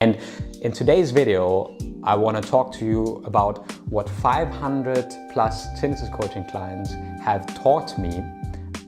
And in today's video, I want to talk to you about what 500 plus tinnitus coaching clients have taught me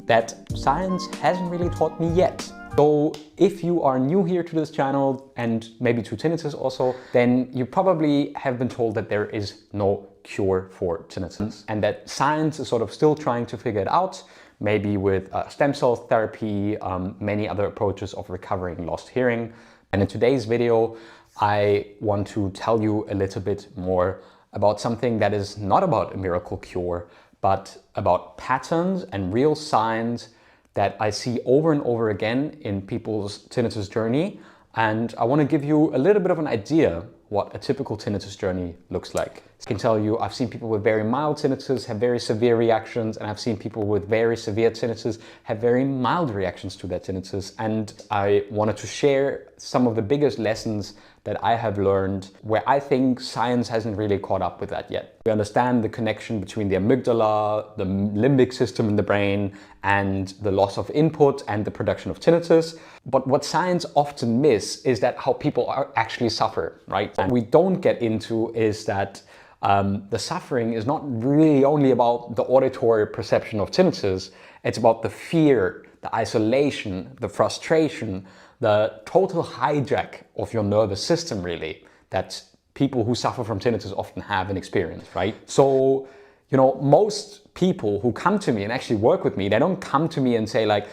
that science hasn't really taught me yet. So if you are new here to this channel and maybe to tinnitus also, then you probably have been told that there is no cure for tinnitus and that science is sort of still trying to figure it out, maybe with stem cell therapy, many other approaches of recovering lost hearing. And in today's video, I want to tell you a little bit more about something that is not about a miracle cure, but about patterns and real signs that I see over and over again in people's tinnitus journey. And I want to give you a little bit of an idea what a typical tinnitus journey looks like. I can tell you I've seen people with very mild tinnitus have very severe reactions, and I've seen people with very severe tinnitus have very mild reactions to their tinnitus. And I wanted to share some of the biggest lessons that I have learned where I think science hasn't really caught up with that yet. We understand the connection between the amygdala, the limbic system in the brain, and the loss of input and the production of tinnitus. But what science often miss is that how people actually suffer, right? What we don't get into is that the suffering is not really only about the auditory perception of tinnitus. It's about the fear, the isolation, the frustration, the total hijack of your nervous system, really, that people who suffer from tinnitus often have and experience, right? So, you know, most people who come to me and actually work with me, they don't come to me and say like,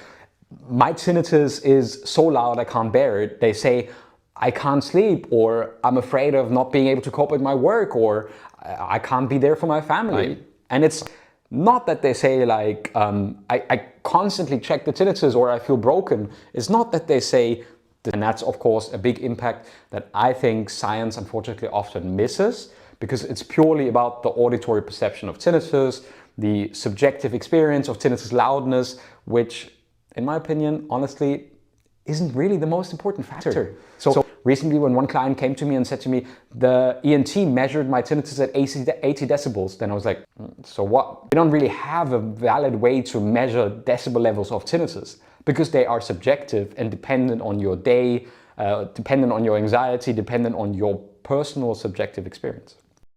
my tinnitus is so loud I can't bear it. They say, I can't sleep, or I'm afraid of not being able to cope with my work, or I can't be there for my family. Right. And it's not that they say like, I constantly check the tinnitus or I feel broken. It's not that they say, and that's of course a big impact that I think science unfortunately often misses, because it's purely about the auditory perception of tinnitus, the subjective experience of tinnitus loudness, which in my opinion, honestly, isn't really the most important factor. So recently when one client came to me and said to me, the ENT measured my tinnitus at 80 decibels, then I was like, so what? We don't really have a valid way to measure decibel levels of tinnitus because they are subjective and dependent on your day, dependent on your anxiety, dependent on your personal subjective experience.